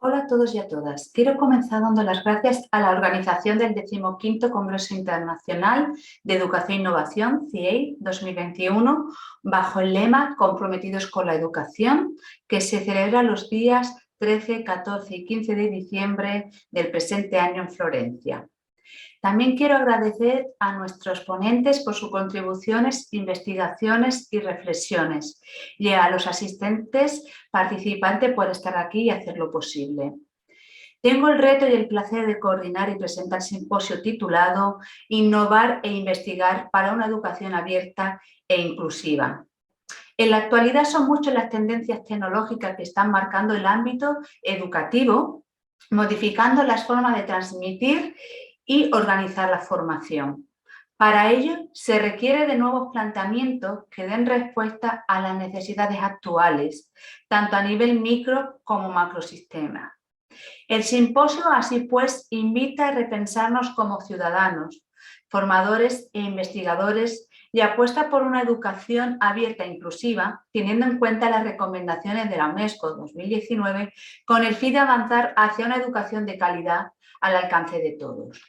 Hola a todos y a todas. Quiero comenzar dando las gracias a la organización del 15º Congreso Internacional de Educación e Innovación, CIEI 2021, bajo el lema Comprometidos con la Educación, que se celebra los días 13, 14 y 15 de diciembre del presente año en Florencia. También quiero agradecer a nuestros ponentes por sus contribuciones, investigaciones y reflexiones, y a los asistentes participantes por estar aquí y hacerlo posible. Tengo el reto y el placer de coordinar y presentar el simposio titulado Innovar e investigar para una educación abierta e inclusiva. En la actualidad son muchas las tendencias tecnológicas que están marcando el ámbito educativo, modificando las formas de transmitir y organizar la formación. Para ello, se requiere de nuevos planteamientos que den respuesta a las necesidades actuales, tanto a nivel micro como macrosistema. El simposio, así pues, invita a repensarnos como ciudadanos, formadores e investigadores y apuesta por una educación abierta e inclusiva, teniendo en cuenta las recomendaciones de la UNESCO 2019, con el fin de avanzar hacia una educación de calidad al alcance de todos.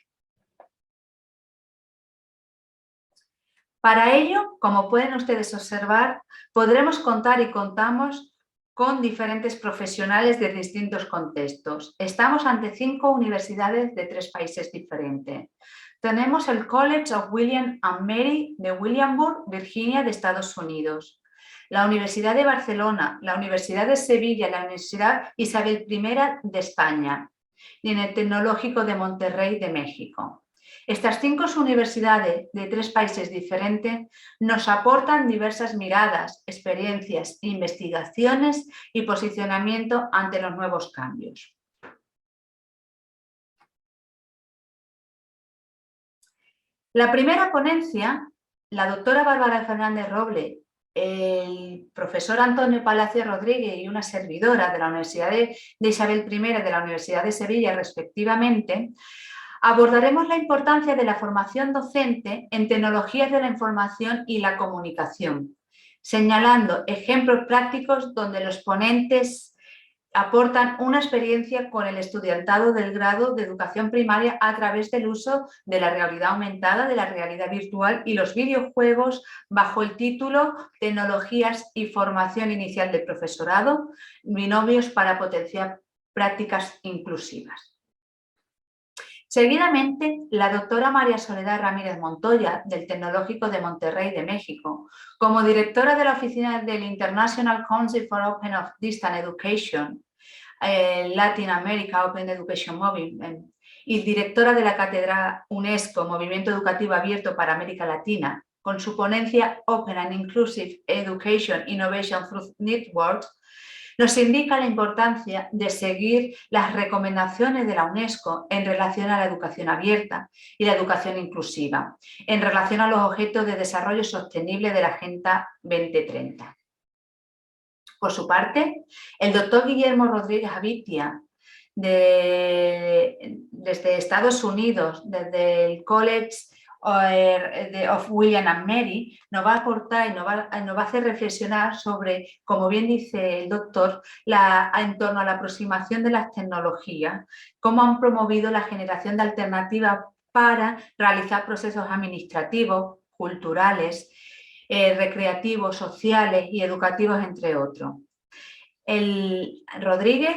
Para ello, como pueden ustedes observar, podremos contar y contamos con diferentes profesionales de distintos contextos. Estamos ante 5 universidades de 3 países diferentes. Tenemos el College of William and Mary de Williamsburg, Virginia, de Estados Unidos. La Universidad de Barcelona, la Universidad de Sevilla, la Universidad Isabel I de España y en el Tecnológico de Monterrey de México. Estas 5 universidades de 3 países diferentes nos aportan diversas miradas, experiencias, investigaciones y posicionamiento ante los nuevos cambios. La primera ponencia, la doctora Bárbara Fernández Roble, el profesor Antonio Palacio Rodríguez y una servidora de la Universidad de Isabel I de la Universidad de Sevilla, respectivamente, abordaremos la importancia de la formación docente en tecnologías de la información y la comunicación, señalando ejemplos prácticos donde los ponentes aportan una experiencia con el estudiantado del grado de educación primaria a través del uso de la realidad aumentada, de la realidad virtual y los videojuegos bajo el título Tecnologías y formación inicial del profesorado, binomios para potenciar prácticas inclusivas. Seguidamente, la doctora María Soledad Ramírez Montoya, del Tecnológico de Monterrey de México, como directora de la oficina del International Council for Open of Distance Education, Latin America Open Education Movement, y directora de la cátedra UNESCO Movimiento Educativo Abierto para América Latina, con su ponencia Open and Inclusive Education Innovation Through Networks, nos indica la importancia de seguir las recomendaciones de la UNESCO en relación a la educación abierta y la educación inclusiva, en relación a los objetivos de desarrollo sostenible de la Agenda 2030. Por su parte, el doctor Guillermo Rodríguez Avitia, desde Estados Unidos, desde el College of William and Mary, nos va a aportar y nos va a hacer reflexionar sobre, como bien dice el doctor, en torno a la aproximación de las tecnologías, cómo han promovido la generación de alternativas para realizar procesos administrativos, culturales, recreativos, sociales y educativos, entre otros. Rodríguez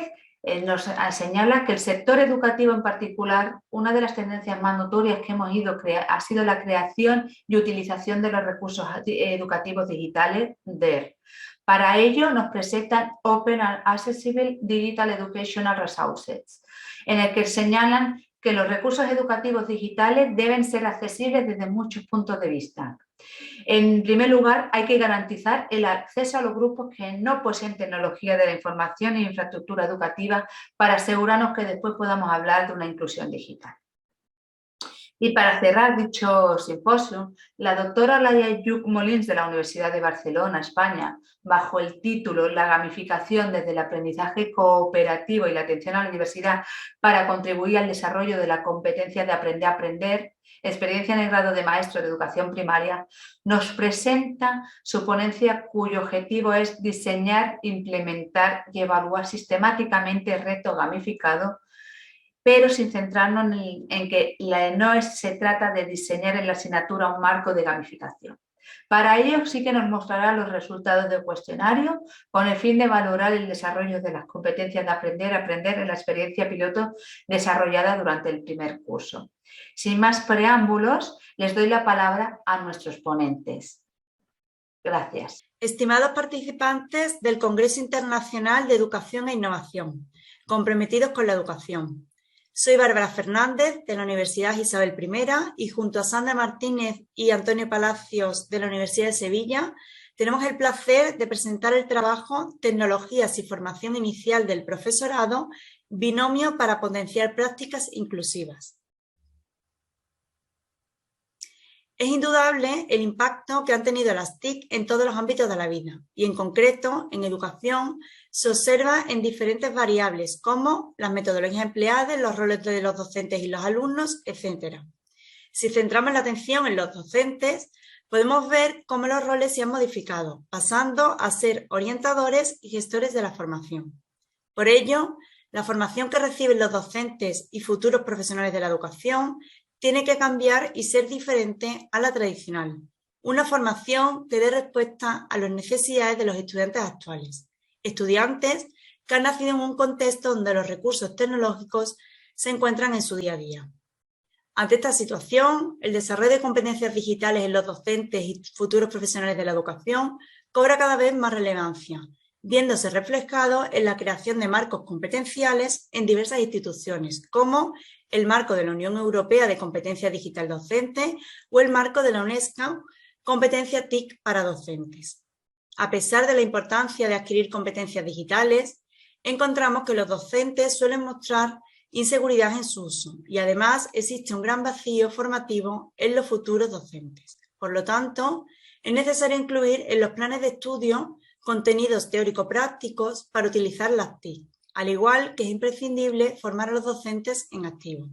nos señala que el sector educativo en particular, una de las tendencias más notorias que hemos ido ha sido la creación y utilización de los recursos educativos digitales, DER. Para ello nos presentan Open and Accessible Digital Educational Resources, en el que señalan que los recursos educativos digitales deben ser accesibles desde muchos puntos de vista. En primer lugar, hay que garantizar el acceso a los grupos que no poseen tecnología de la información e infraestructura educativa para asegurarnos que después podamos hablar de una inclusión digital. Y para cerrar dicho simposio, la doctora Laia Lluch Molins de la Universidad de Barcelona, España, bajo el título La gamificación desde el aprendizaje cooperativo y la atención a la diversidad para contribuir al desarrollo de la competencia de aprender a aprender, experiencia en el grado de maestro de educación primaria, nos presenta su ponencia cuyo objetivo es diseñar, implementar y evaluar sistemáticamente el reto gamificado, pero sin centrarnos en que no se trata de diseñar en la asignatura un marco de gamificación. Para ello sí que nos mostrará los resultados del cuestionario con el fin de valorar el desarrollo de las competencias de aprender en la experiencia piloto desarrollada durante el primer curso. Sin más preámbulos, les doy la palabra a nuestros ponentes. Gracias. Estimados participantes del Congreso Internacional de Educación e Innovación, comprometidos con la educación. Soy Bárbara Fernández, de la Universidad Isabel I, y junto a Sandra Martínez y Antonio Palacios, de la Universidad de Sevilla, tenemos el placer de presentar el trabajo Tecnologías y formación inicial del profesorado, binomio para potenciar prácticas inclusivas. Es indudable el impacto que han tenido las TIC en todos los ámbitos de la vida y, en concreto, en educación, se observa en diferentes variables como las metodologías empleadas, los roles de los docentes y los alumnos, etc. Si centramos la atención en los docentes, podemos ver cómo los roles se han modificado, pasando a ser orientadores y gestores de la formación. Por ello, la formación que reciben los docentes y futuros profesionales de la educación tiene que cambiar y ser diferente a la tradicional. Una formación que dé respuesta a las necesidades de los estudiantes actuales. Estudiantes que han nacido en un contexto donde los recursos tecnológicos se encuentran en su día a día. Ante esta situación, el desarrollo de competencias digitales en los docentes y futuros profesionales de la educación cobra cada vez más relevancia, viéndose reflejado en la creación de marcos competenciales en diversas instituciones, como el marco de la Unión Europea de Competencia Digital Docente o el marco de la UNESCO Competencia TIC para Docentes. A pesar de la importancia de adquirir competencias digitales, encontramos que los docentes suelen mostrar inseguridad en su uso y además existe un gran vacío formativo en los futuros docentes. Por lo tanto, es necesario incluir en los planes de estudio contenidos teórico-prácticos para utilizar las TIC, al igual que es imprescindible formar a los docentes en activo.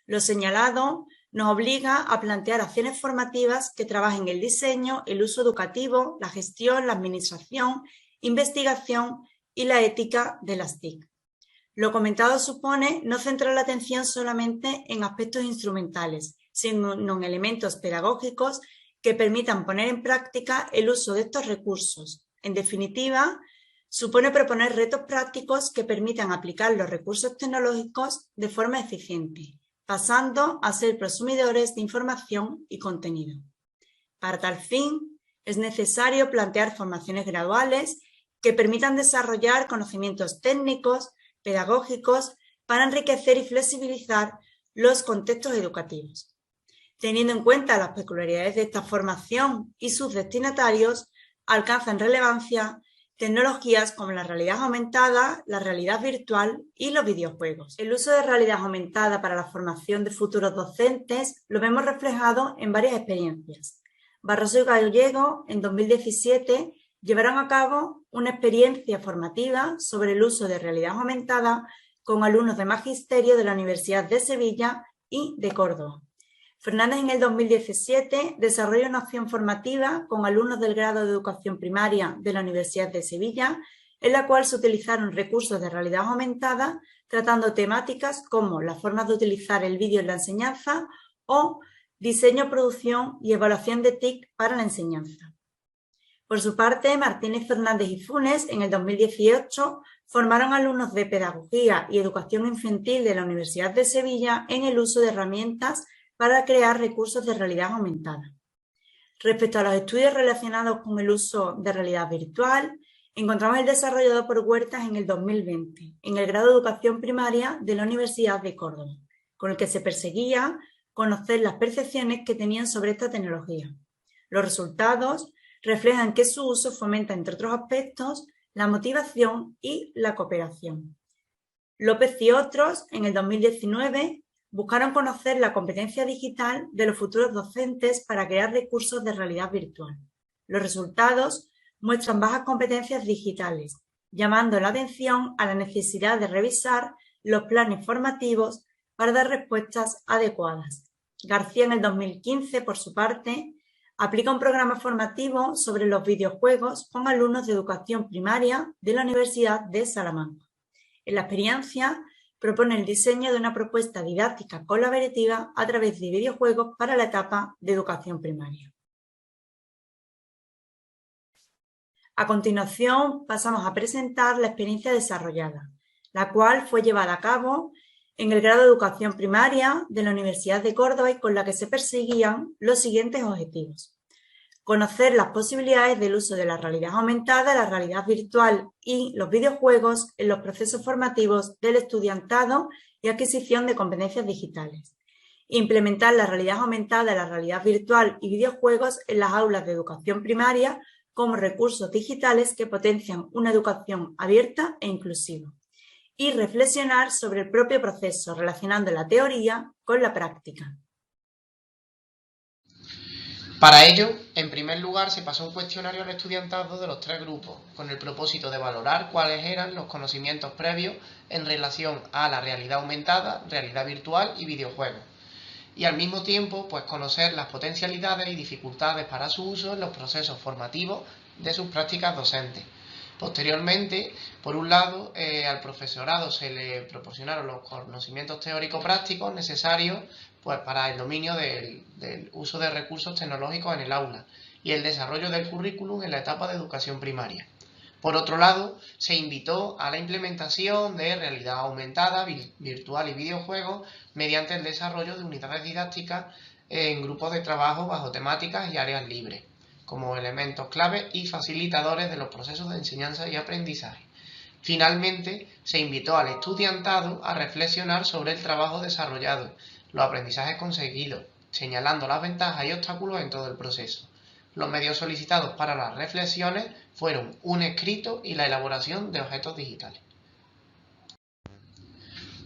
Lo señalado nos obliga a plantear acciones formativas que trabajen el diseño, el uso educativo, la gestión, la administración, investigación y la ética de las TIC. Lo comentado supone no centrar la atención solamente en aspectos instrumentales, sino en elementos pedagógicos que permitan poner en práctica el uso de estos recursos. En definitiva, supone proponer retos prácticos que permitan aplicar los recursos tecnológicos de forma eficiente, pasando a ser prosumidores de información y contenido. Para tal fin, es necesario plantear formaciones graduales que permitan desarrollar conocimientos técnicos, pedagógicos, para enriquecer y flexibilizar los contextos educativos. Teniendo en cuenta las peculiaridades de esta formación y sus destinatarios, alcanzan relevancia tecnologías como la realidad aumentada, la realidad virtual y los videojuegos. El uso de realidad aumentada para la formación de futuros docentes lo vemos reflejado en varias experiencias. Barroso y Gallego, en 2017, llevaron a cabo una experiencia formativa sobre el uso de realidad aumentada con alumnos de Magisterio de la Universidad de Sevilla y de Córdoba. Fernández en el 2017 desarrolla una acción formativa con alumnos del grado de Educación Primaria de la Universidad de Sevilla, en la cual se utilizaron recursos de realidad aumentada tratando temáticas como las formas de utilizar el vídeo en la enseñanza o diseño, producción y evaluación de TIC para la enseñanza. Por su parte, Martínez, Fernández y Funes en el 2018 formaron alumnos de Pedagogía y Educación Infantil de la Universidad de Sevilla en el uso de herramientas para crear recursos de realidad aumentada. Respecto a los estudios relacionados con el uso de realidad virtual, encontramos el desarrollado por Huertas en el 2020, en el grado de Educación Primaria de la Universidad de Córdoba, con el que se perseguía conocer las percepciones que tenían sobre esta tecnología. Los resultados reflejan que su uso fomenta, entre otros aspectos, la motivación y la cooperación. López y otros, en el 2019, buscaron conocer la competencia digital de los futuros docentes para crear recursos de realidad virtual. Los resultados muestran bajas competencias digitales, llamando la atención a la necesidad de revisar los planes formativos para dar respuestas adecuadas. García en el 2015, por su parte, aplica un programa formativo sobre los videojuegos con alumnos de educación primaria de la Universidad de Salamanca. En la experiencia, propone el diseño de una propuesta didáctica colaborativa a través de videojuegos para la etapa de educación primaria. A continuación, pasamos a presentar la experiencia desarrollada, la cual fue llevada a cabo en el grado de educación primaria de la Universidad de Córdoba y con la que se perseguían los siguientes objetivos: conocer las posibilidades del uso de la realidad aumentada, la realidad virtual y los videojuegos en los procesos formativos del estudiantado y adquisición de competencias digitales. Implementar la realidad aumentada, la realidad virtual y videojuegos en las aulas de educación primaria como recursos digitales que potencian una educación abierta e inclusiva. Y reflexionar sobre el propio proceso, relacionando la teoría con la práctica. Para ello, en primer lugar, se pasó un cuestionario al estudiantado de los 3 grupos, con el propósito de valorar cuáles eran los conocimientos previos en relación a la realidad aumentada, realidad virtual y videojuegos. Y al mismo tiempo, pues conocer las potencialidades y dificultades para su uso en los procesos formativos de sus prácticas docentes. Posteriormente, por un lado, al profesorado se le proporcionaron los conocimientos teórico-prácticos necesarios pues, para el dominio del uso de recursos tecnológicos en el aula y el desarrollo del currículum en la etapa de educación primaria. Por otro lado, se invitó a la implementación de realidad aumentada, virtual y videojuegos mediante el desarrollo de unidades didácticas en grupos de trabajo bajo temáticas y áreas libres, como elementos clave y facilitadores de los procesos de enseñanza y aprendizaje. Finalmente, se invitó al estudiantado a reflexionar sobre el trabajo desarrollado, los aprendizajes conseguidos, señalando las ventajas y obstáculos en todo el proceso. Los medios solicitados para las reflexiones fueron un escrito y la elaboración de objetos digitales.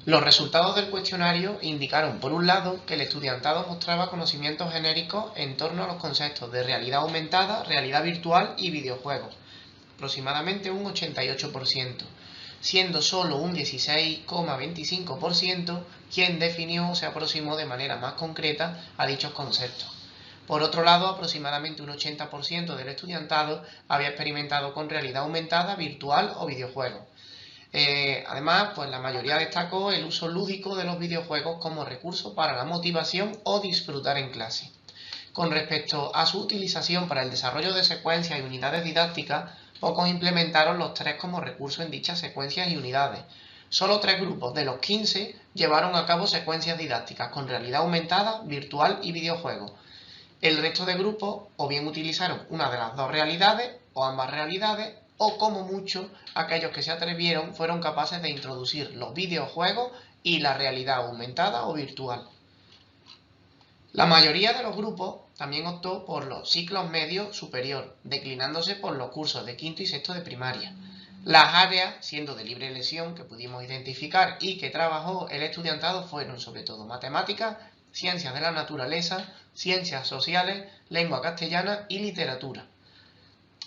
Los resultados del cuestionario indicaron, por un lado, que el estudiantado mostraba conocimientos genéricos en torno a los conceptos de realidad aumentada, realidad virtual y videojuegos, aproximadamente un 88%, siendo solo un 16,25% quien definió o se aproximó de manera más concreta a dichos conceptos. Por otro lado, aproximadamente un 80% del estudiantado había experimentado con realidad aumentada, virtual o videojuegos. Además, pues la mayoría destacó el uso lúdico de los videojuegos como recurso para la motivación o disfrutar en clase. Con respecto a su utilización para el desarrollo de secuencias y unidades didácticas, pocos implementaron los 3 como recurso en dichas secuencias y unidades. Solo 3 grupos de los 15 llevaron a cabo secuencias didácticas con realidad aumentada, virtual y videojuegos. El resto de grupos o bien utilizaron una de las 2 realidades o ambas realidades, o como mucho, aquellos que se atrevieron fueron capaces de introducir los videojuegos y la realidad aumentada o virtual. La mayoría de los grupos también optó por los ciclos medios superior, declinándose por los cursos de quinto y sexto de primaria. Las áreas, siendo de libre elección, que pudimos identificar y que trabajó el estudiantado fueron sobre todo matemáticas, ciencias de la naturaleza, ciencias sociales, lengua castellana y literatura.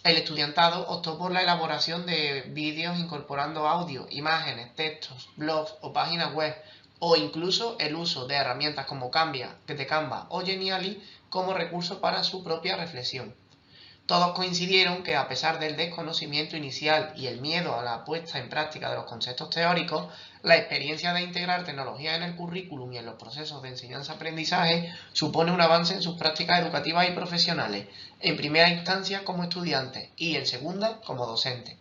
El estudiantado optó por la elaboración de vídeos incorporando audio, imágenes, textos, blogs o páginas web, o incluso el uso de herramientas como Canva o Geniali como recurso para su propia reflexión. Todos coincidieron que, a pesar del desconocimiento inicial y el miedo a la puesta en práctica de los conceptos teóricos, la experiencia de integrar tecnología en el currículum y en los procesos de enseñanza-aprendizaje supone un avance en sus prácticas educativas y profesionales, en primera instancia como estudiantes y en segunda como docentes.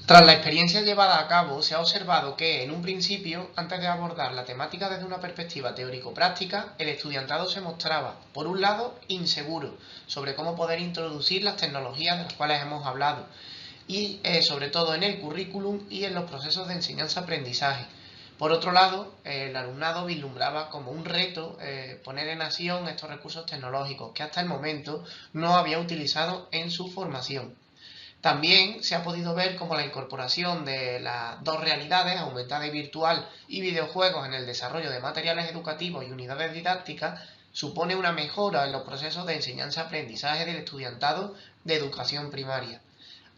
Tras la experiencia llevada a cabo, se ha observado que, en un principio, antes de abordar la temática desde una perspectiva teórico-práctica, el estudiantado se mostraba, por un lado, inseguro sobre cómo poder introducir las tecnologías de las cuales hemos hablado, y sobre todo en el currículum y en los procesos de enseñanza-aprendizaje. Por otro lado, el alumnado vislumbraba como un reto poner en acción estos recursos tecnológicos que hasta el momento no había utilizado en su formación. También se ha podido ver cómo la incorporación de las 2 realidades, aumentada y virtual, y videojuegos en el desarrollo de materiales educativos y unidades didácticas, supone una mejora en los procesos de enseñanza-aprendizaje del estudiantado de educación primaria.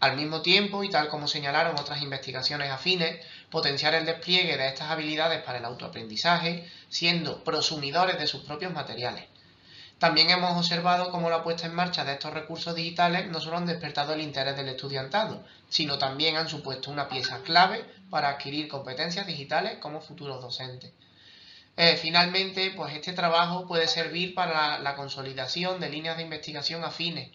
Al mismo tiempo, y tal como señalaron otras investigaciones afines, potenciar el despliegue de estas habilidades para el autoaprendizaje, siendo prosumidores de sus propios materiales. También hemos observado cómo la puesta en marcha de estos recursos digitales no solo han despertado el interés del estudiantado, sino también han supuesto una pieza clave para adquirir competencias digitales como futuros docentes. Finalmente, pues este trabajo puede servir para la consolidación de líneas de investigación afines.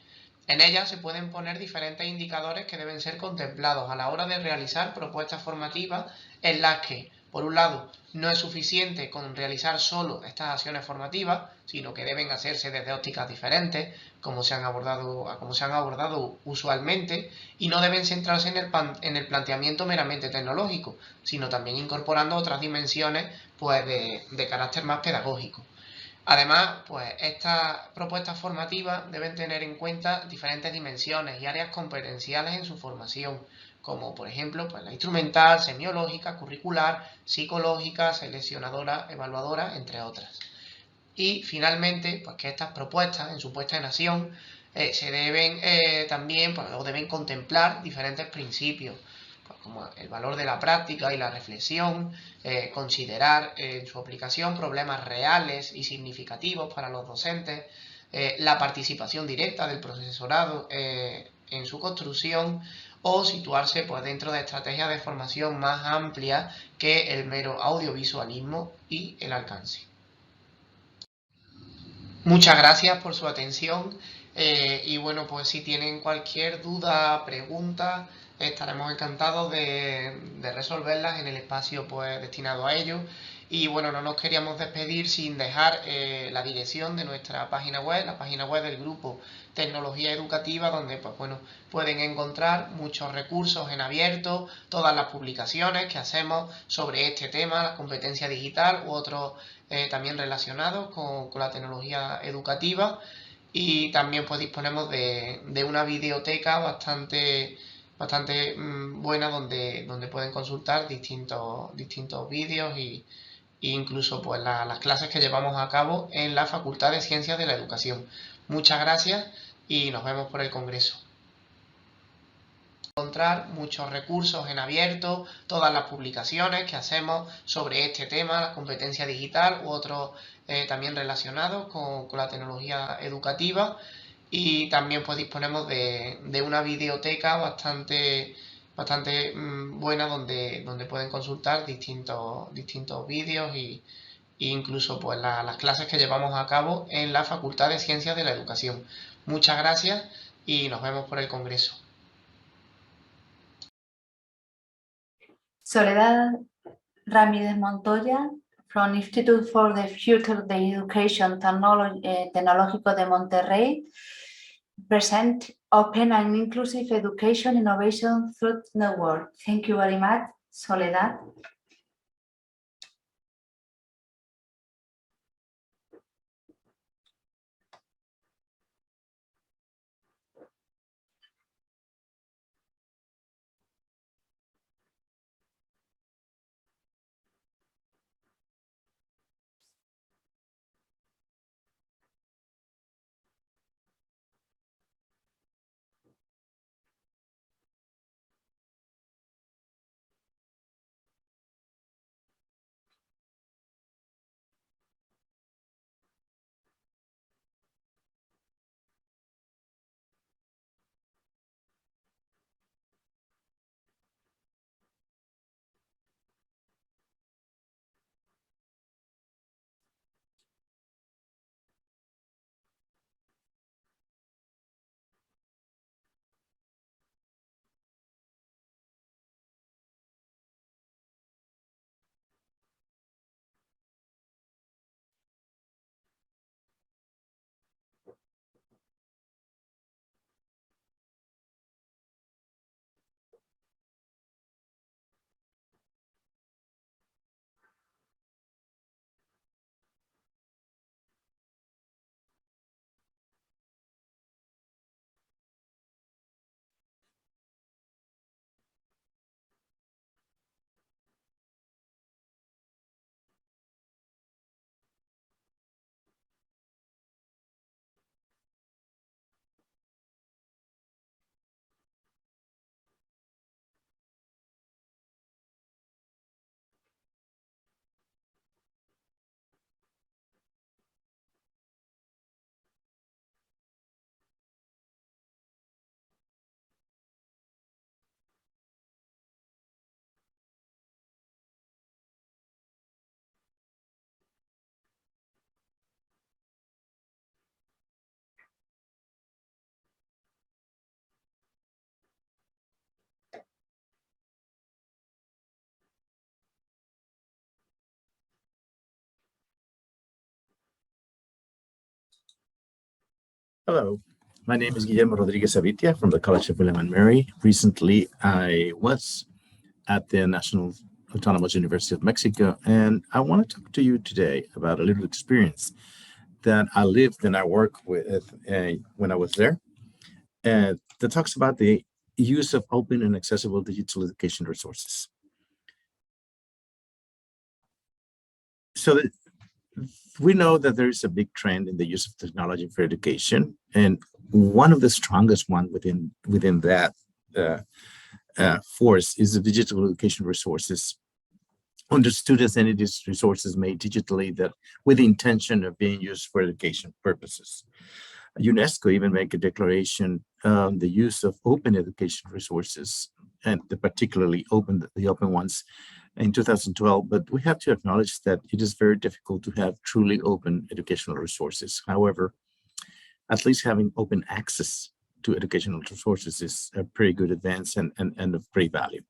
En ellas se pueden poner diferentes indicadores que deben ser contemplados a la hora de realizar propuestas formativas en las que, por un lado, no es suficiente con realizar solo estas acciones formativas, sino que deben hacerse desde ópticas diferentes, como se han abordado usualmente, y no deben centrarse en el planteamiento meramente tecnológico, sino también incorporando otras dimensiones pues, de carácter más pedagógico. Además, pues estas propuestas formativas deben tener en cuenta diferentes dimensiones y áreas competenciales en su formación, como por ejemplo pues, la instrumental, semiológica, curricular, psicológica, seleccionadora, evaluadora, entre otras. Y finalmente, pues que estas propuestas en su puesta en acción se deben también pues, o deben contemplar diferentes principios, como el valor de la práctica y la reflexión, considerar en su aplicación problemas reales y significativos para los docentes, la participación directa del profesorado en su construcción o situarse pues, dentro de estrategias de formación más amplias que el mero audiovisualismo y el alcance. Muchas gracias por su atención y bueno, pues si tienen cualquier duda, pregunta, estaremos encantados de resolverlas en el espacio pues destinado a ello. Y bueno, no nos queríamos despedir sin dejar la dirección de nuestra página web, la página web del grupo Tecnología Educativa, donde pues bueno, pueden encontrar muchos recursos en abierto, todas las publicaciones que hacemos sobre este tema, la competencia digital u otros también relacionados con la tecnología educativa. Y también pues disponemos de una videoteca bastante buena donde pueden consultar distintos vídeos e incluso pues las clases que llevamos a cabo en la Facultad de Ciencias de la Educación. Muchas gracias y nos vemos por el Congreso. Encontrar muchos recursos en abierto, todas las publicaciones que hacemos sobre este tema, la competencia digital u otros también relacionados con la tecnología educativa. Y también pues disponemos de una videoteca bastante buena donde pueden consultar distintos vídeos e incluso pues las clases que llevamos a cabo en la Facultad de Ciencias de la Educación. Muchas gracias y nos vemos por el Congreso. Soledad Ramírez Montoya, from Institute for the Future of Education Tecnológico de Monterrey, present Open and Inclusive Education Innovation Through Network. Thank you very much, Soledad. Hello, my name is Guillermo Rodriguez Avitia from the College of William and Mary. Recently, I was at the National Autonomous University of Mexico, and I want to talk to you today about a little experience that I lived and I worked with when I was there, and that talks about the use of open and accessible digital education resources. So that we know that there is a big trend in the use of technology for education, and one of the strongest one within that force is the digital education resources. Understood as any resources made digitally that with the intention of being used for education purposes. UNESCO even make a declaration on the use of open education resources, and particularly the open ones, in 2012, but we have to acknowledge that it is very difficult to have truly open educational resources. However, at least having open access to educational resources is a pretty good advance and of great value.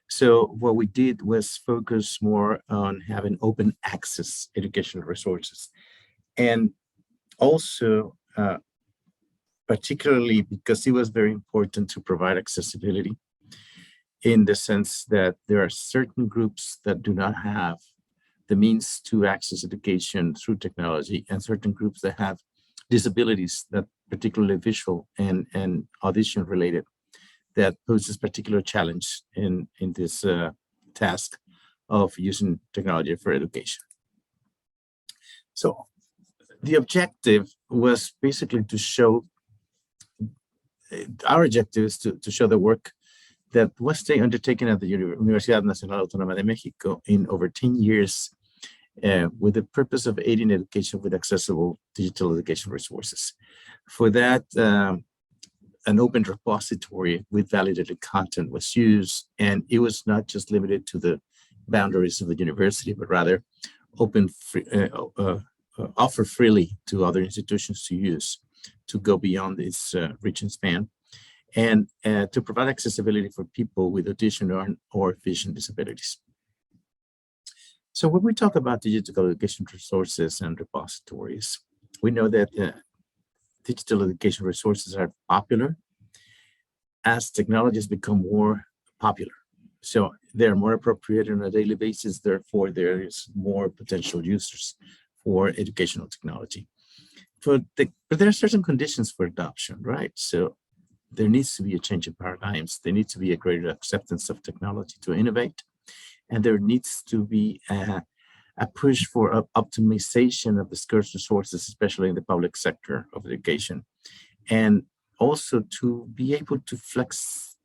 So what we did was focus more on having open access educational resources, and also particularly because it was very important to provide accessibility, in the sense that there are certain groups that do not have the means to access education through technology, and certain groups that have disabilities, that particularly visual and audition related, that poses particular challenge in this task of using technology for education. So the objective was basically to show, our objective is to show the work that was undertaken at the Universidad Nacional Autónoma de Mexico in over 10 years with the purpose of aiding education with accessible digital education resources. For that, an open repository with validated content was used, and it was not just limited to the boundaries of the university, but rather offer freely to other institutions to use, to go beyond its reach and span, and to provide accessibility for people with audition or vision disabilities. So when we talk about digital education resources and repositories, we know that digital education resources are popular as technologies become more popular. So they're more appropriated on a daily basis, therefore there is more potential users for educational technology. But there are certain conditions for adoption, right? So there needs to be a change in paradigms. There needs to be a greater acceptance of technology to innovate. And there needs to be a push for optimization of the scarce resources, especially in the public sector of education. And also to be able to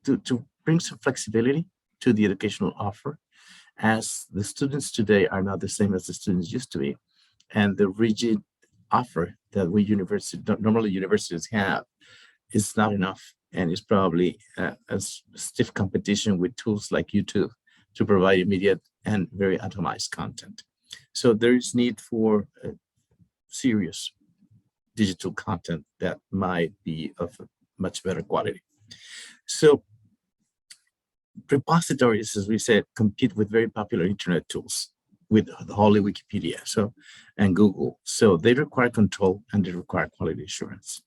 to bring some flexibility to the educational offer, as the students today are not the same as the students used to be. And the rigid offer that normally universities have is not enough, and it's probably a stiff competition with tools like YouTube to provide immediate and very atomized content. So there is need for serious digital content that might be of a much better quality. So repositories, as we said, compete with very popular internet tools, with the Holy Wikipedia and Google. So they require control and they require quality assurance.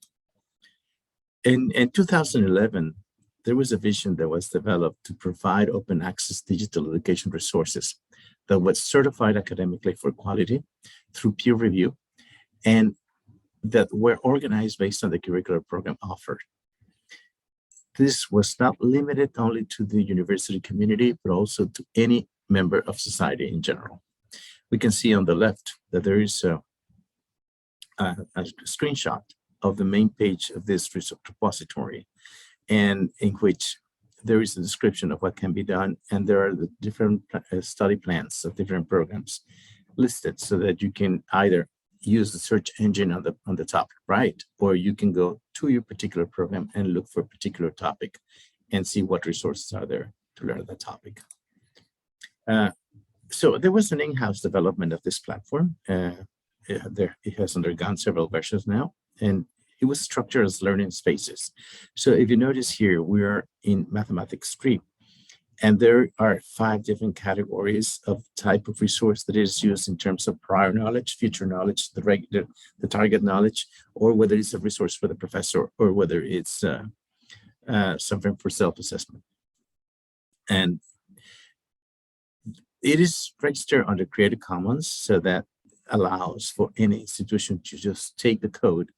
In 2011, there was a vision that was developed to provide open access digital education resources that was certified academically for quality through peer review, and that were organized based on the curricular program offered. This was not limited only to the university community, but also to any member of society in general. We can see on the left that there is a screenshot of the main page of this repository, and in which there is a description of what can be done, and there are the different study plans of different programs listed, so that you can either use the search engine on the top right, or you can go to your particular program and look for a particular topic and see what resources are there to learn the topic. So there was an in-house development of this platform. It has undergone several versions now, and it was structured as learning spaces. So if you notice here, we are in Mathematics 3, And there are 5 different categories of type of resource that is used in terms of prior knowledge, future knowledge, the target knowledge, or whether it's a resource for the professor, or whether it's something for self-assessment. And it is registered under Creative Commons, so that allows for any institution to just take the code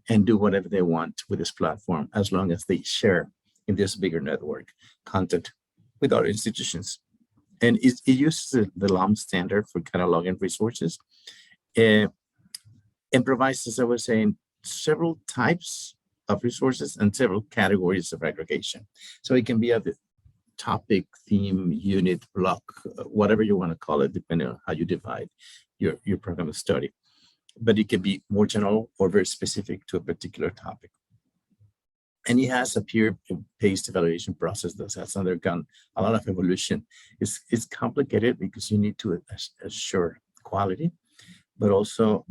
and do whatever they want with this platform, as long as they share in this bigger network content with other institutions. And it uses the LOM standard for cataloging resources, and provides, as I was saying, several types of resources and several categories of aggregation. So it can be a topic, theme, unit, block, whatever you want to call it, depending on how you divide your program of study. But it can be more general or very specific to a particular topic. And it has a peer-paced evaluation process that has undergone a lot of evolution. It's complicated because you need to assure quality, but also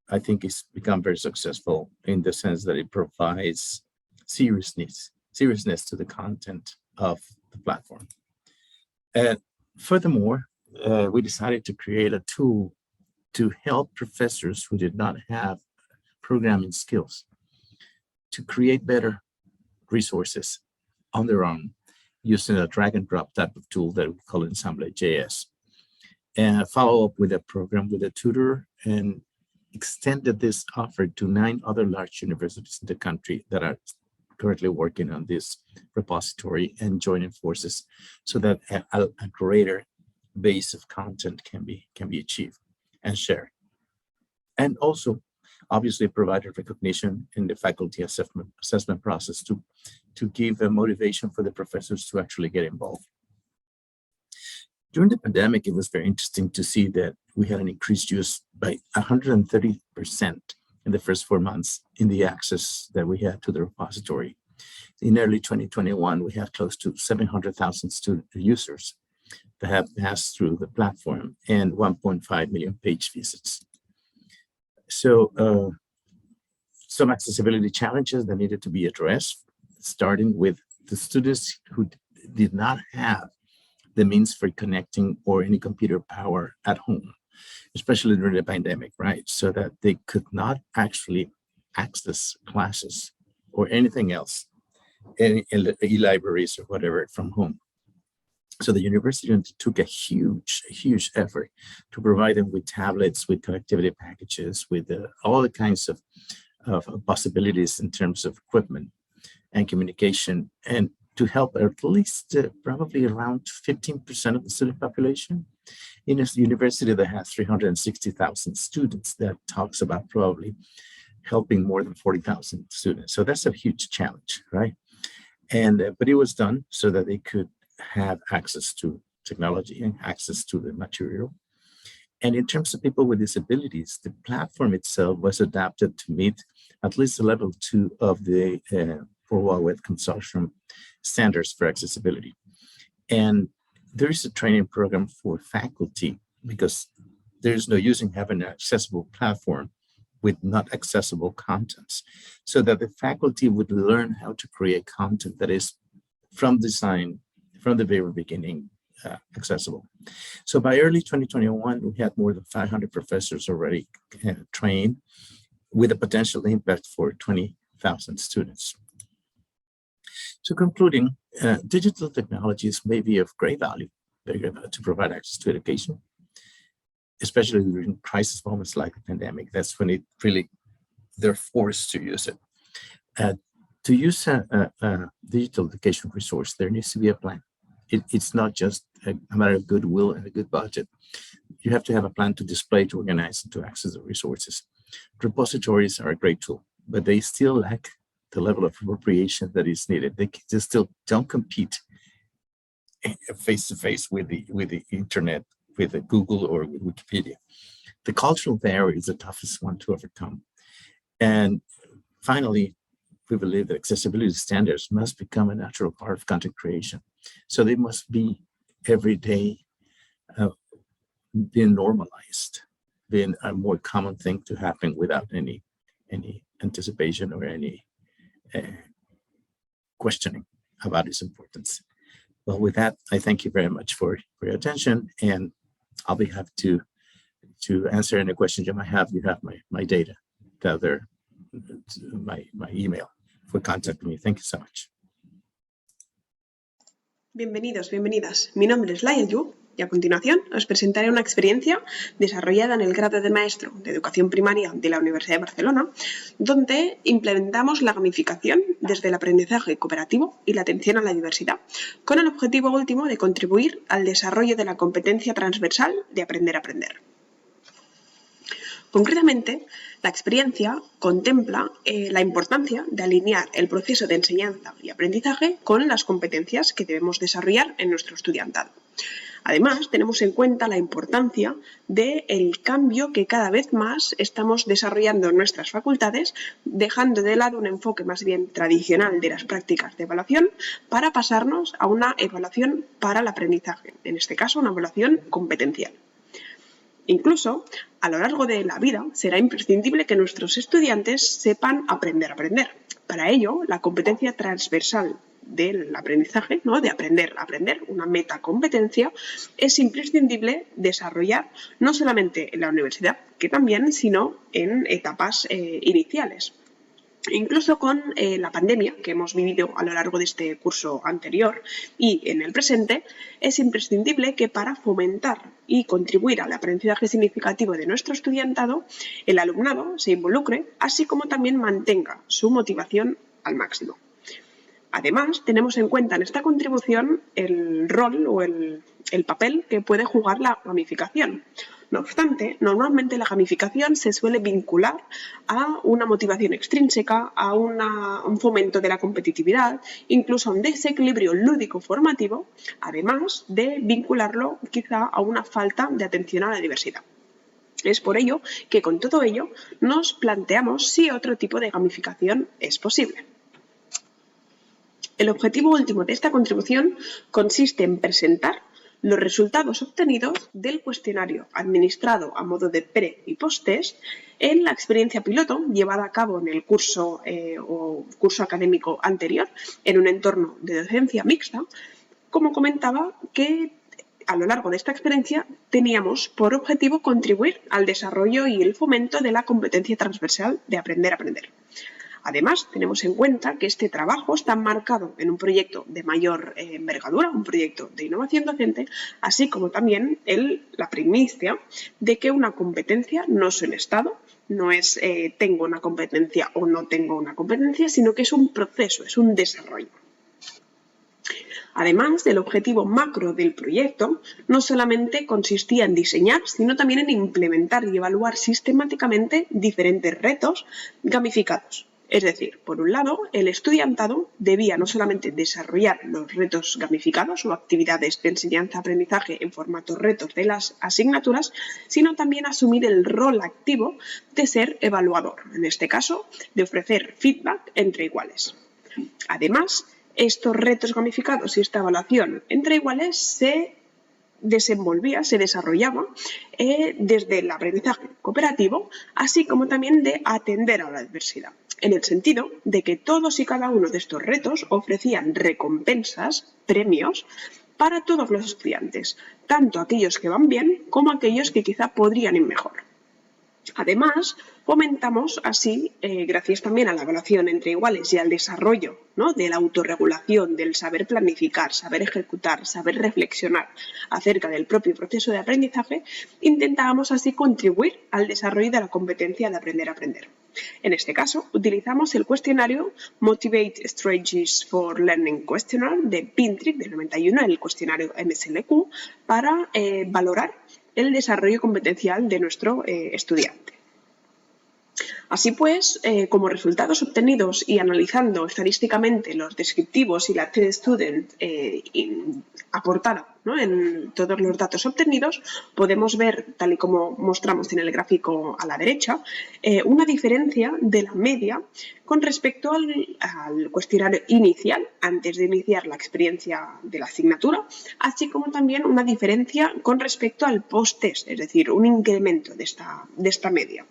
I think it's become very successful in the sense that it provides seriousness to the content of the platform. And furthermore, we decided to create a tool to help professors who did not have programming skills to create better resources on their own using a drag and drop type of tool that we call Ensembler.js. And follow up with a program with a tutor, and extended this offer to 9 other large universities in the country that are currently working on this repository and joining forces, so that a greater base of content can be achieved and shared. And also, obviously, provide recognition in the faculty assessment process to give a motivation for the professors to actually get involved. During the pandemic, it was very interesting to see that we had an increased use by 130% in the first 4 months in the access that we had to the repository. In early 2021, we had close to 700,000 student users that have passed through the platform and 1.5 million page visits. So some accessibility challenges that needed to be addressed, starting with the students who did not have the means for connecting or any computer power at home, especially during the pandemic, right? So that they could not actually access classes or anything else, in e-libraries or whatever from home. So the university took a huge effort to provide them with tablets, with connectivity packages, with all the kinds of possibilities in terms of equipment and communication, and to help at least probably around 15% of the student population. In a university that has 360,000 students, that talks about probably helping more than 40,000 students. So that's a huge challenge, right? And but it was done so that they could have access to technology and access to the material. And in terms of people with disabilities, the platform itself was adapted to meet at least the level 2 of the World Wide Web Consortium standards for accessibility. And there is a training program for faculty, because there's no use in having an accessible platform with not accessible contents, so that the faculty would learn how to create content that is from design, from the very beginning, accessible. So by early 2021, we had more than 500 professors already trained, with a potential impact for 20,000 students. So concluding, digital technologies may be of great value to provide access to education, especially during crisis moments like the pandemic. That's when they're forced to use it. To use a digital education resource, there needs to be a plan. It's not just a matter of goodwill and a good budget. You have to have a plan to display, to organize, and to access the resources. Repositories are a great tool, but they still lack the level of appropriation that is needed. They just still don't compete face-to-face with the internet, with the Google or with Wikipedia. The cultural barrier is the toughest one to overcome. And finally, we believe that accessibility standards must become a natural part of content creation. So they must be every day being normalized, being a more common thing to happen without any anticipation or any questioning about its importance. Well, with that, I thank you very much for your attention, and I'll be happy to answer any questions you might have. You have my data, my email for contacting me. Thank you so much. Bienvenidos, bienvenidas. Mi nombre es Laia Yu y a continuación os presentaré una experiencia desarrollada en el grado de maestro de educación primaria de la Universidad de Barcelona, donde implementamos la gamificación desde el aprendizaje cooperativo y la atención a la diversidad, con el objetivo último de contribuir al desarrollo de la competencia transversal de aprender a aprender. Concretamente, la experiencia contempla la importancia de alinear el proceso de enseñanza y aprendizaje con las competencias que debemos desarrollar en nuestro estudiantado. Además, tenemos en cuenta la importancia del cambio que cada vez más estamos desarrollando en nuestras facultades, dejando de lado un enfoque más bien tradicional de las prácticas de evaluación para pasarnos a una evaluación para el aprendizaje, en este caso una evaluación competencial. Incluso, a lo largo de la vida, será imprescindible que nuestros estudiantes sepan aprender a aprender. Para ello, la competencia transversal del aprendizaje, ¿no?, de aprender a aprender, una metacompetencia, es imprescindible desarrollar no solamente en la universidad, que también, sino en etapas iniciales. Incluso con la pandemia que hemos vivido a lo largo de este curso anterior y en el presente, es imprescindible que para fomentar y contribuir al aprendizaje significativo de nuestro estudiantado, el alumnado se involucre, así como también mantenga su motivación al máximo. Además, tenemos en cuenta en esta contribución el rol o el papel que puede jugar la gamificación. No obstante, normalmente la gamificación se suele vincular a una motivación extrínseca, a un fomento de la competitividad, incluso a un desequilibrio lúdico-formativo, además de vincularlo quizá a una falta de atención a la diversidad. Es por ello que con todo ello nos planteamos si otro tipo de gamificación es posible. El objetivo último de esta contribución consiste en presentar los resultados obtenidos del cuestionario administrado a modo de pre- y post-test en la experiencia piloto llevada a cabo en el curso o curso académico anterior en un entorno de docencia mixta. Como comentaba, que a lo largo de esta experiencia teníamos por objetivo contribuir al desarrollo y el fomento de la competencia transversal de aprender a aprender. Además, tenemos en cuenta que este trabajo está enmarcado en un proyecto de mayor envergadura, un proyecto de innovación docente, así como también la primicia de que una competencia no es un estado, no es tengo una competencia o no tengo una competencia, sino que es un proceso, es un desarrollo. Además del objetivo macro del proyecto, no solamente consistía en diseñar, sino también en implementar y evaluar sistemáticamente diferentes retos gamificados. Es decir, por un lado, el estudiantado debía no solamente desarrollar los retos gamificados o actividades de enseñanza-aprendizaje en formato retos de las asignaturas, sino también asumir el rol activo de ser evaluador, en este caso, de ofrecer feedback entre iguales. Además, estos retos gamificados y esta evaluación entre iguales se desarrollaba desde el aprendizaje cooperativo, así como también de atender a la diversidad, en el sentido de que todos y cada uno de estos retos ofrecían recompensas, premios, para todos los estudiantes, tanto aquellos que van bien como aquellos que quizá podrían ir mejor. Además, fomentamos así, gracias también a la evaluación entre iguales y al desarrollo, ¿no?, de la autorregulación, del saber planificar, saber ejecutar, saber reflexionar acerca del propio proceso de aprendizaje, intentábamos así contribuir al desarrollo de la competencia de aprender a aprender. En este caso, utilizamos el cuestionario Motivate Strategies for Learning Questionnaire de Pintrick del 91, el cuestionario MSLQ, para valorar el desarrollo competencial de nuestro estudiante. Así pues, como resultados obtenidos y analizando estadísticamente los descriptivos y la TED Student aportada, ¿no?, en todos los datos obtenidos, podemos ver, tal y como mostramos en el gráfico a la derecha, una diferencia de la media con respecto al cuestionario inicial, antes de iniciar la experiencia de la asignatura, así como también una diferencia con respecto al post-test, es decir, un incremento de esta media.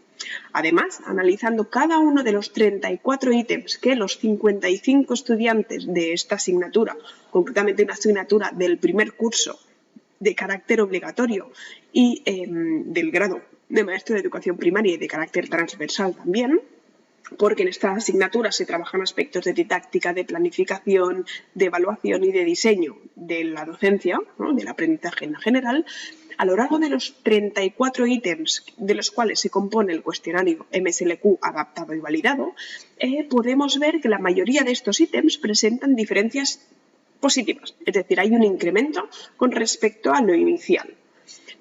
Además, analizando cada uno de los 34 ítems que los 55 estudiantes de esta asignatura, concretamente una asignatura del primer curso de carácter obligatorio y del grado de maestro de educación primaria y de carácter transversal también, porque en esta asignatura se trabajan aspectos de didáctica, de planificación, de evaluación y de diseño de la docencia, ¿no?, del aprendizaje en general. A lo largo de los 34 ítems de los cuales se compone el cuestionario MSLQ adaptado y validado, podemos ver que la mayoría de estos ítems presentan diferencias positivas, es decir, hay un incremento con respecto a lo inicial.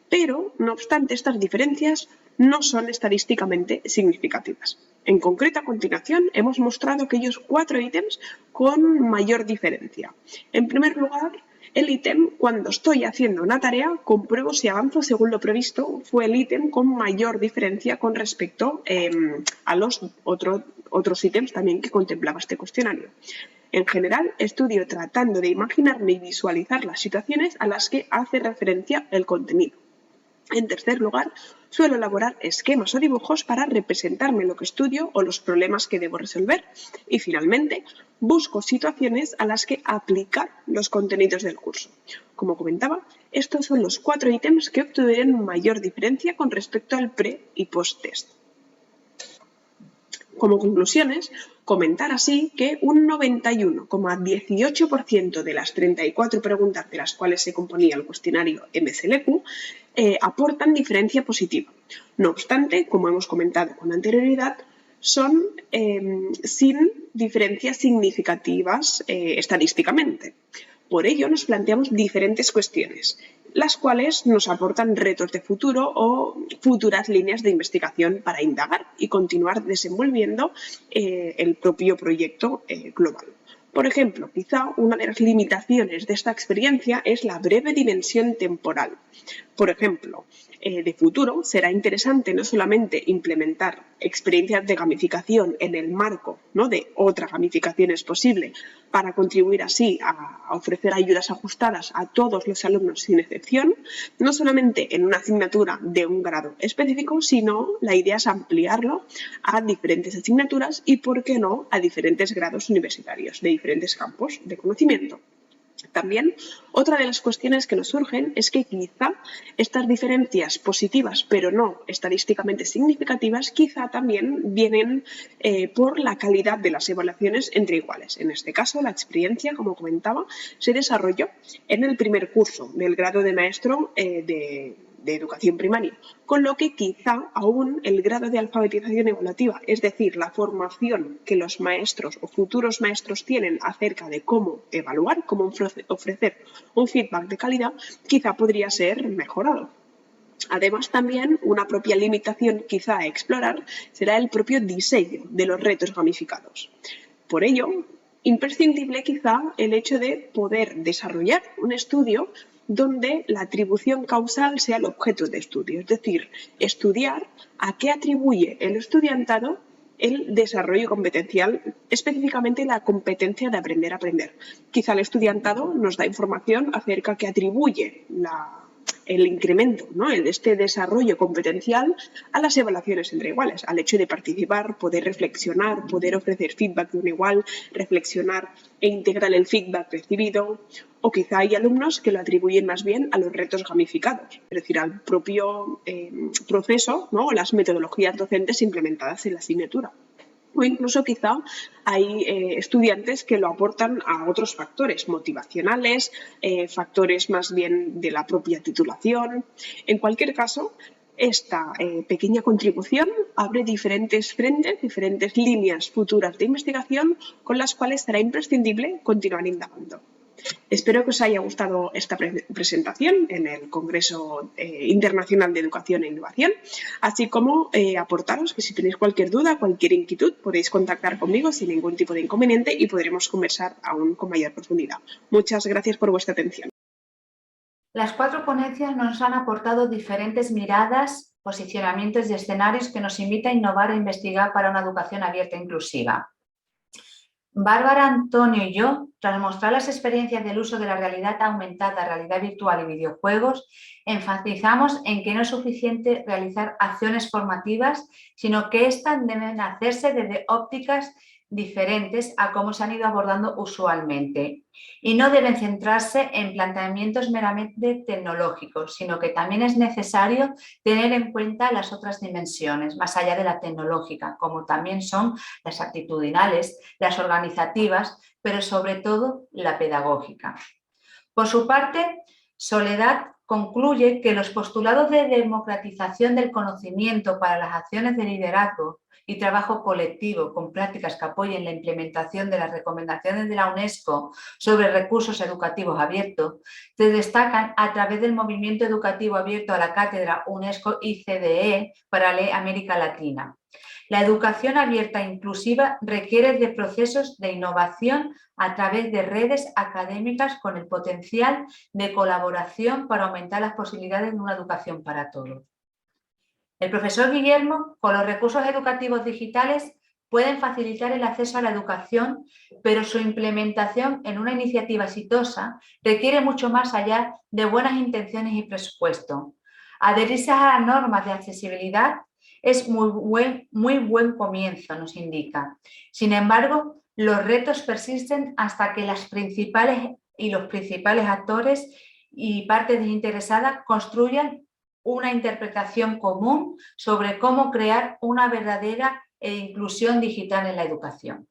Pero, no obstante, estas diferencias no son estadísticamente significativas. En concreto, a continuación, hemos mostrado aquellos 4 ítems con mayor diferencia. En primer lugar, el ítem, cuando estoy haciendo una tarea, compruebo si avanzo según lo previsto, fue el ítem con mayor diferencia con respecto a los otros ítems también que contemplaba este cuestionario. En general, estudio tratando de imaginarme y visualizar las situaciones a las que hace referencia el contenido. En tercer lugar, suelo elaborar esquemas o dibujos para representarme lo que estudio o los problemas que debo resolver. Y finalmente, busco situaciones a las que aplicar los contenidos del curso. Como comentaba, estos son los 4 ítems que obtuvieron mayor diferencia con respecto al pre- y post-test. Como conclusiones, comentar así que un 91,18% de las 34 preguntas de las cuales se componía el cuestionario MSLQ aportan diferencia positiva. No obstante, como hemos comentado con anterioridad, son sin diferencias significativas estadísticamente. Por ello, nos planteamos diferentes cuestiones, las cuales nos aportan retos de futuro o futuras líneas de investigación para indagar y continuar desenvolviendo el propio proyecto global. Por ejemplo, quizá una de las limitaciones de esta experiencia es la breve dimensión temporal. Por ejemplo, de futuro será interesante no solamente implementar experiencias de gamificación en el marco, ¿no?, de otras gamificaciones posibles para contribuir así a ofrecer ayudas ajustadas a todos los alumnos sin excepción, no solamente en una asignatura de un grado específico, sino la idea es ampliarlo a diferentes asignaturas y, por qué no, a diferentes grados universitarios de diferentes campos de conocimiento. También, otra de las cuestiones que nos surgen es que quizá estas diferencias positivas, pero no estadísticamente significativas, quizá también vienen por la calidad de las evaluaciones entre iguales. En este caso, la experiencia, como comentaba, se desarrolló en el primer curso del grado de maestro de educación primaria, con lo que quizá aún el grado de alfabetización evaluativa, es decir, la formación que los maestros o futuros maestros tienen acerca de cómo evaluar, cómo ofrecer un feedback de calidad, quizá podría ser mejorado. Además, también una propia limitación quizá a explorar será el propio diseño de los retos gamificados. Por ello, imprescindible quizá el hecho de poder desarrollar un estudio donde la atribución causal sea el objeto de estudio, es decir, estudiar a qué atribuye el estudiantado el desarrollo competencial, específicamente la competencia de aprender a aprender. Quizá el estudiantado nos da información acerca de qué atribuye el incremento, ¿no?, este desarrollo competencial a las evaluaciones entre iguales, al hecho de participar, poder reflexionar, poder ofrecer feedback de un igual, reflexionar e integrar el feedback recibido. O quizá hay alumnos que lo atribuyen más bien a los retos gamificados, es decir, al propio proceso, ¿no?, o las metodologías docentes implementadas en la asignatura. O incluso quizá hay estudiantes que lo aportan a otros factores motivacionales, factores más bien de la propia titulación. En cualquier caso, esta pequeña contribución abre diferentes frentes, diferentes líneas futuras de investigación con las cuales será imprescindible continuar indagando. Espero que os haya gustado esta presentación en el Congreso Internacional de Educación e Innovación, así como aportaros que si tenéis cualquier duda, cualquier inquietud, podéis contactar conmigo sin ningún tipo de inconveniente y podremos conversar aún con mayor profundidad. Muchas gracias por vuestra atención. Las 4 ponencias nos han aportado diferentes miradas, posicionamientos y escenarios que nos invitan a innovar e investigar para una educación abierta e inclusiva. Bárbara, Antonio y yo, tras mostrar las experiencias del uso de la realidad aumentada, realidad virtual y videojuegos, enfatizamos en que no es suficiente realizar acciones formativas, sino que éstas deben hacerse desde ópticas diferentes a cómo se han ido abordando usualmente y no deben centrarse en planteamientos meramente tecnológicos, sino que también es necesario tener en cuenta las otras dimensiones, más allá de la tecnológica, como también son las actitudinales, las organizativas, pero sobre todo la pedagógica. Por su parte, Soledad concluye que los postulados de democratización del conocimiento para las acciones de liderazgo y trabajo colectivo con prácticas que apoyen la implementación de las recomendaciones de la UNESCO sobre recursos educativos abiertos se destacan a través del movimiento educativo abierto a la cátedra UNESCO ICDE para la América Latina. La educación abierta e inclusiva requiere de procesos de innovación a través de redes académicas con el potencial de colaboración para aumentar las posibilidades de una educación para todos. El profesor Guillermo, con los recursos educativos digitales, pueden facilitar el acceso a la educación, pero su implementación en una iniciativa exitosa requiere mucho más allá de buenas intenciones y presupuesto. Adherirse a las normas de accesibilidad es muy buen comienzo, nos indica. Sin embargo, los retos persisten hasta que los principales actores y partes interesadas construyan una interpretación común sobre cómo crear una verdadera inclusión digital en la educación.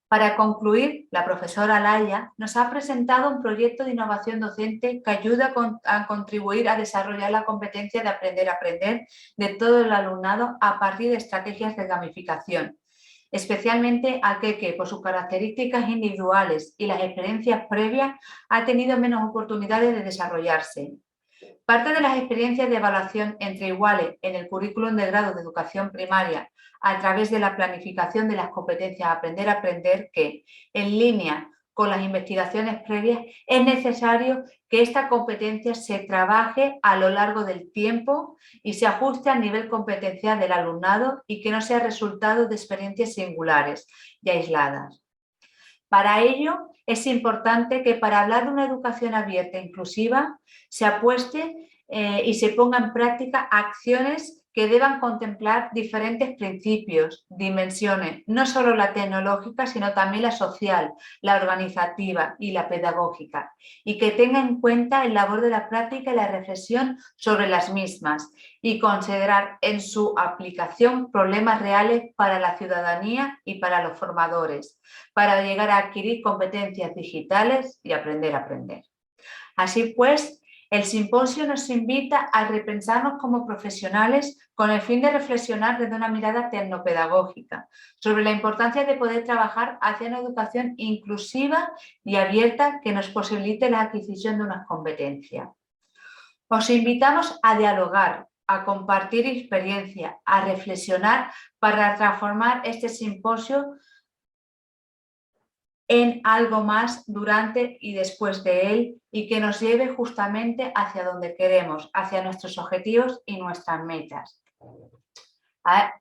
Para concluir, la profesora Laia nos ha presentado un proyecto de innovación docente que ayuda a contribuir a desarrollar la competencia de aprender a aprender de todo el alumnado a partir de estrategias de gamificación, especialmente aquel que, por sus características individuales y las experiencias previas, ha tenido menos oportunidades de desarrollarse. Parte de las experiencias de evaluación entre iguales en el currículum de grado de educación primaria a través de la planificación de las competencias aprender a aprender que, en línea con las investigaciones previas, es necesario que esta competencia se trabaje a lo largo del tiempo y se ajuste al nivel competencial del alumnado y que no sea resultado de experiencias singulares y aisladas. Para ello, es importante que para hablar de una educación abierta e inclusiva se apueste y se ponga en práctica acciones que deban contemplar diferentes principios, dimensiones, no solo la tecnológica, sino también la social, la organizativa y la pedagógica, y que tenga en cuenta el labor de la práctica y la reflexión sobre las mismas y considerar en su aplicación problemas reales para la ciudadanía y para los formadores, para llegar a adquirir competencias digitales y aprender a aprender. Así pues, el simposio nos invita a repensarnos como profesionales con el fin de reflexionar desde una mirada tecnopedagógica sobre la importancia de poder trabajar hacia una educación inclusiva y abierta que nos posibilite la adquisición de unas competencias. Os invitamos a dialogar, a compartir experiencia, a reflexionar para transformar este simposio en algo más durante y después de él y que nos lleve justamente hacia donde queremos, hacia nuestros objetivos y nuestras metas.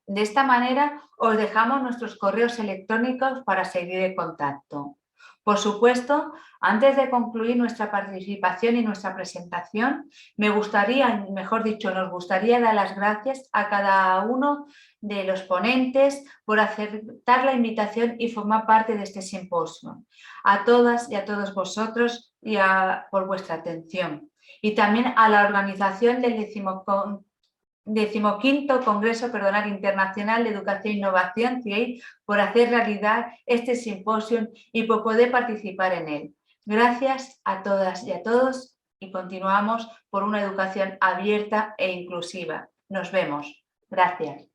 De esta manera os dejamos nuestros correos electrónicos para seguir en contacto. Por supuesto, antes de concluir nuestra participación y nuestra presentación, me gustaría, mejor dicho, nos gustaría dar las gracias a cada uno de los ponentes por aceptar la invitación y formar parte de este simposio. A todas y a todos vosotros por vuestra atención. Y también a la organización del 15º Congreso Internacional de Educación e Innovación, CIEI, por hacer realidad este simposio y por poder participar en él. Gracias a todas y a todos y continuamos por una educación abierta e inclusiva. Nos vemos. Gracias.